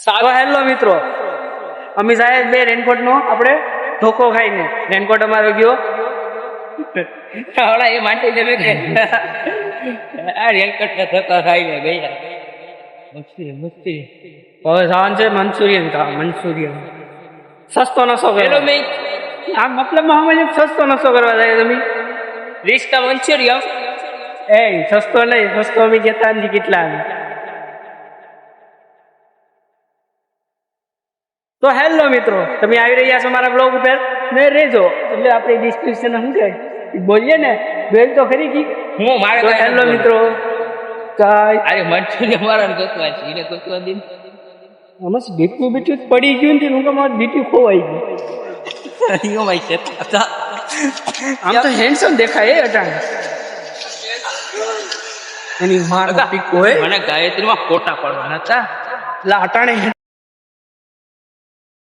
સારો હેલો મિત્રો, અમે સાહેબ બે રેનકોટ નો આપણે ધોકો ખાઈને રેનકોટ અમારો ગયો એ માટે આ રેનકોટ ના ધક્કા ખાઈને ગયા. મસ્તી હવે જવાનું છે મંચુરિયન ખાવા. મંચુરિયન સસ્તો નસો હેલો કરો. મેં આ મતલબમાં અમે સસ્તો નસો કરવા જાય તમે. રિસ્કા મંચુરિયન એ સસ્તો નહીં, સસ્તો અમે જતા નથી કેટલા. તો હેલો મિત્રો, તમે આવી રહ્યા છો મારા બ્લોગ ઉપર ને રહેજો. એટલે આપણે ડિસ્ક્રિપ્શન શું કહે બોલીએ ને, બેલ તો ખરી કી. હું મારે તો હેલો મિત્રો, અરે મંચુરિયન વાળાને ગોતવા છે, એને ગોતવા દે. આમાં બીટું પડી ગયું ને હું મારું બીટું ખોવાઈ ગયું. આમ તો હેન્ડસમ દેખાય એ અટાણે. એની માર પીક હોય મને ગાયત્રીમાં ફોટા પાડવાના હતા. એટલે અટાણે